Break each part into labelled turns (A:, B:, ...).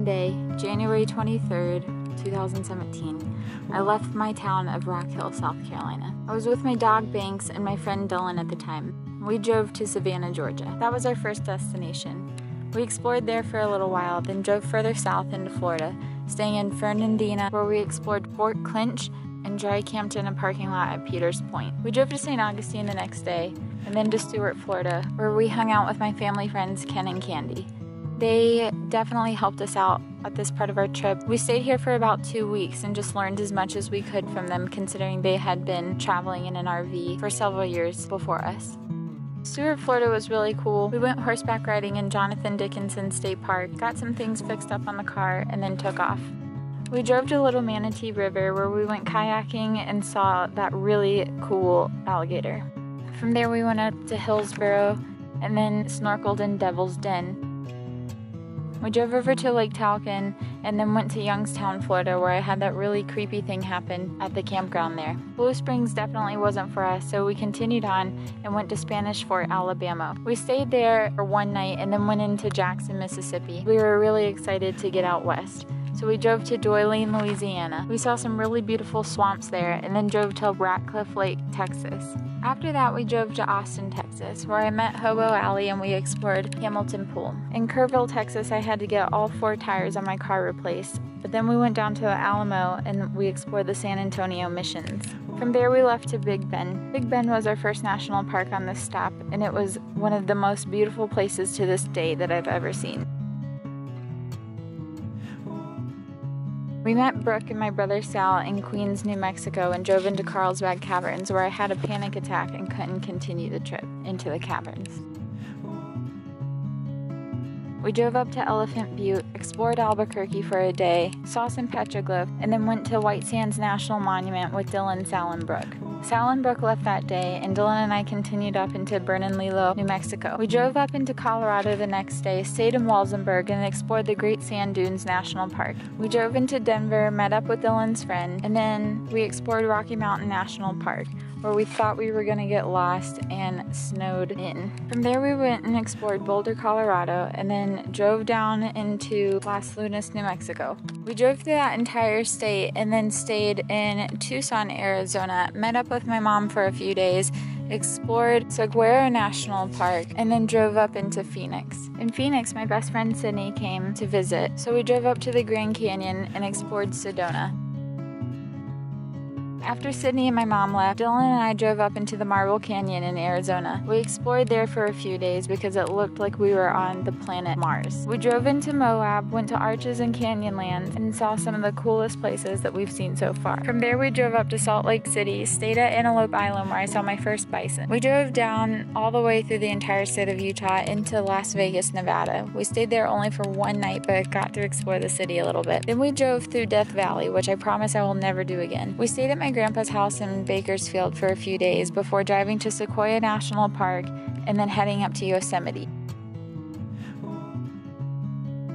A: Monday, January 23rd, 2017, I left my town of Rock Hill, South Carolina. I was with my dog Banks and my friend Dylan at the time. We drove to Savannah, Georgia. That was our first destination. We explored there for a little while, then drove further south into Florida, staying in Fernandina, where we explored Fort Clinch and dry camped in a parking lot at Peters Point. We drove to St. Augustine the next day, and then to Stuart, Florida, where we hung out with my family friends Ken and Candy. They definitely helped us out at this part of our trip. We stayed here for about 2 weeks and just learned as much as we could from them, considering they had been traveling in an RV for several years before us. Stuart, Florida was really cool. We went horseback riding in Jonathan Dickinson State Park, got some things fixed up on the car, and then took off. We drove to Little Manatee River where we went kayaking and saw that really cool alligator. From there we went up to Hillsboro and then snorkeled in Devil's Den. We drove over to Lake Talcott and then went to Youngstown, Florida, where I had that really creepy thing happen at the campground there. Blue Springs definitely wasn't for us, so we continued on and went to Spanish Fort, Alabama. We stayed there for one night and then went into Jackson, Mississippi. We were really excited to get out west, so we drove to Doylean, Louisiana. We saw some really beautiful swamps there and then drove to Ratcliffe Lake, Texas. After that, we drove to Austin, Texas, where I met Hobo Alley and we explored Hamilton Pool. In Kerrville, Texas, I had to get all 4 tires on my car replaced, but then we went down to the Alamo and we explored the San Antonio Missions. From there, we left to Big Bend. Big Bend was our first national park on this stop, and it was one of the most beautiful places to this day that I've ever seen. We met Brooke and my brother Sal in Queens, New Mexico and drove into Carlsbad Caverns, where I had a panic attack and couldn't continue the trip into the caverns. We drove up to Elephant Butte, explored Albuquerque for a day, saw some petroglyphs, and then went to White Sands National Monument with Dylan, Sal, and Brooke. Sal and Brooke left that day, and Dylan and I continued up into Bernalillo, New Mexico. We drove up into Colorado the next day, stayed in Walsenburg, and explored the Great Sand Dunes National Park. We drove into Denver, met up with Dylan's friend, and then we explored Rocky Mountain National Park, where we thought we were going to get lost and snowed in. From there we went and explored Boulder, Colorado, and then drove down into Las Lunas, New Mexico. We drove through that entire state and then stayed in Tucson, Arizona, met up with my mom for a few days, explored Saguaro National Park, and then drove up into Phoenix. In Phoenix, my best friend Sydney came to visit, so we drove up to the Grand Canyon and explored Sedona. After Sydney and my mom left, Dylan and I drove up into the Marble Canyon in Arizona. We explored there for a few days because it looked like we were on the planet Mars. We drove into Moab, went to Arches and Canyonlands, and saw some of the coolest places that we've seen so far. From there we drove up to Salt Lake City, stayed at Antelope Island where I saw my first bison. We drove down all the way through the entire state of Utah into Las Vegas, Nevada. We stayed there only for one night but got to explore the city a little bit. Then we drove through Death Valley, which I promise I will never do again. We stayed at my grandpa's house in Bakersfield for a few days before driving to Sequoia National Park and then heading up to Yosemite.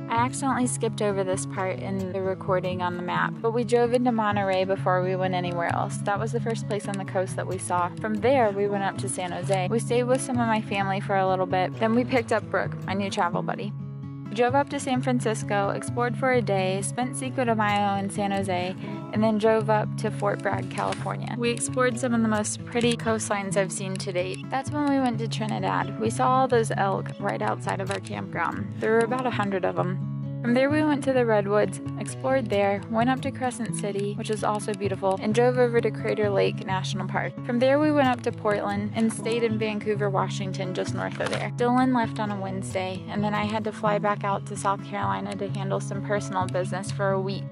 A: I accidentally skipped over this part in the recording on the map, but we drove into Monterey before we went anywhere else. That was the first place on the coast that we saw. From there, we went up to San Jose. We stayed with some of my family for a little bit, then we picked up Brooke, my new travel buddy. We drove up to San Francisco, explored for a day, spent Cinco de Mayo in San Jose, and then drove up to Fort Bragg, California. We explored some of the most pretty coastlines I've seen to date. That's when we went to Trinidad. We saw all those elk right outside of our campground. There were about 100 of them. From there we went to the Redwoods, explored there, went up to Crescent City, which was also beautiful, and drove over to Crater Lake National Park. From there we went up to Portland and stayed in Vancouver, Washington, just north of there. Dylan left on a Wednesday, and then I had to fly back out to South Carolina to handle some personal business for a week.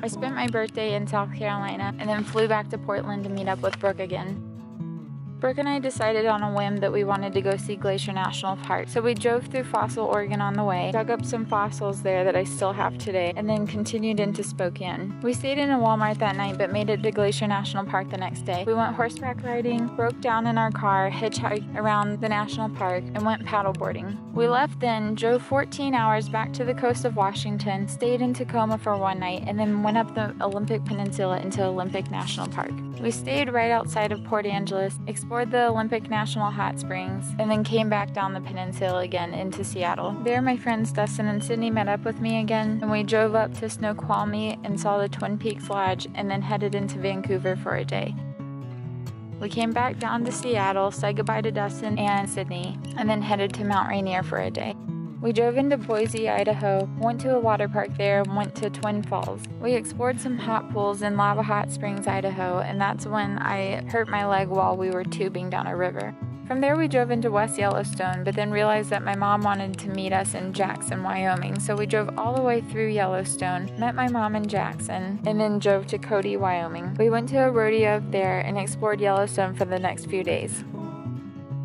A: I spent my birthday in South Carolina and then flew back to Portland to meet up with Brooke again. Brooke and I decided on a whim that we wanted to go see Glacier National Park, so we drove through Fossil, Oregon on the way, dug up some fossils there that I still have today, and then continued into Spokane. We stayed in a Walmart that night but made it to Glacier National Park the next day. We went horseback riding, broke down in our car, hitchhiked around the national park, and went paddleboarding. We left then, drove 14 hours back to the coast of Washington, stayed in Tacoma for one night, and then went up the Olympic Peninsula into Olympic National Park. We stayed right outside of Port Angeles, explored the Olympic National Hot Springs, and then came back down the peninsula again into Seattle. There my friends Dustin and Sydney met up with me again, and we drove up to Snoqualmie and saw the Twin Peaks Lodge, and then headed into Vancouver for a day. We came back down to Seattle, said goodbye to Dustin and Sydney, and then headed to Mount Rainier for a day. We drove into Boise, Idaho, went to a water park there, and went to Twin Falls. We explored some hot pools in Lava Hot Springs, Idaho, and that's when I hurt my leg while we were tubing down a river. From there we drove into West Yellowstone, but then realized that my mom wanted to meet us in Jackson, Wyoming, so we drove all the way through Yellowstone, met my mom in Jackson, and then drove to Cody, Wyoming. We went to a rodeo there and explored Yellowstone for the next few days.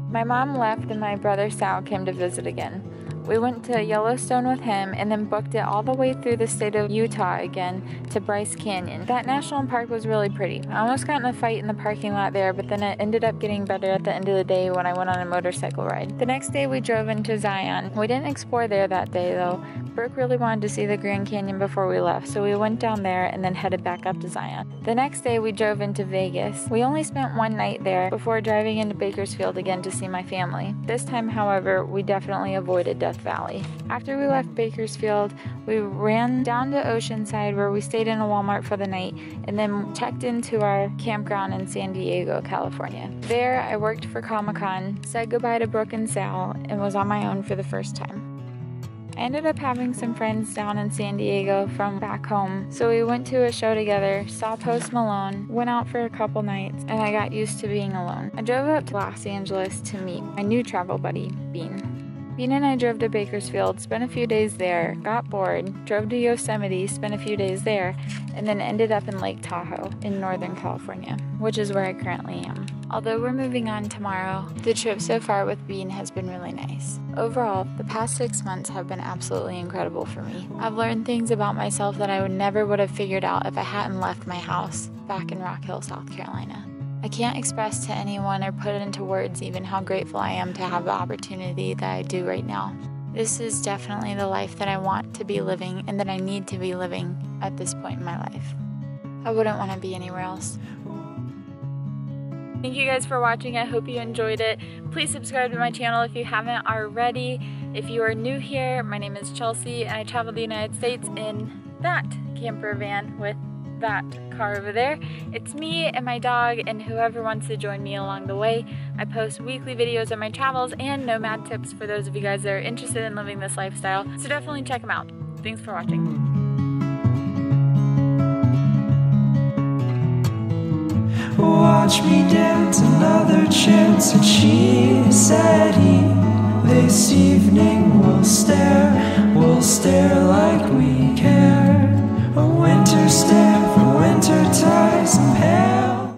A: My mom left and my brother Sal came to visit again. We went to Yellowstone with him and then booked it all the way through the state of Utah again to Bryce Canyon. That national park was really pretty. I almost got in a fight in the parking lot there, but then it ended up getting better at the end of the day when I went on a motorcycle ride. The next day we drove into Zion. We didn't explore there that day though. Brooke really wanted to see the Grand Canyon before we left, so we went down there and then headed back up to Zion. The next day we drove into Vegas. We only spent one night there before driving into Bakersfield again to see my family. This time, however, we definitely avoided Death Valley. After we left Bakersfield, we ran down to Oceanside where we stayed in a Walmart for the night and then checked into our campground in San Diego, California. There, I worked for Comic-Con, said goodbye to Brooke and Sal, and was on my own for the first time. I ended up having some friends down in San Diego from back home, so we went to a show together, saw Post Malone, went out for a couple nights, and I got used to being alone. I drove up to Los Angeles to meet my new travel buddy, Bean. Bean and I drove to Bakersfield, spent a few days there, got bored, drove to Yosemite, spent a few days there, and then ended up in Lake Tahoe in Northern California, which is where I currently am. Although we're moving on tomorrow, the trip so far with Bean has been really nice. Overall, the past 6 months have been absolutely incredible for me. I've learned things about myself that I never would have figured out if I hadn't left my house back in Rock Hill, South Carolina. I can't express to anyone or put into words even how grateful I am to have the opportunity that I do right now. This is definitely the life that I want to be living and that I need to be living at this point in my life. I wouldn't want to be anywhere else. Thank you guys for watching. I hope you enjoyed it. Please subscribe to my channel if you haven't already. If you are new here, my name is Chelsea and I travel the United States in that camper van with that car over there. It's me and my dog and whoever wants to join me along the way. I post weekly videos of my travels and nomad tips for those of you guys that are interested in living this lifestyle. So definitely check them out. Thanks for watching.
B: Watch me dance another chance at ChelseaVicari. This evening we'll stare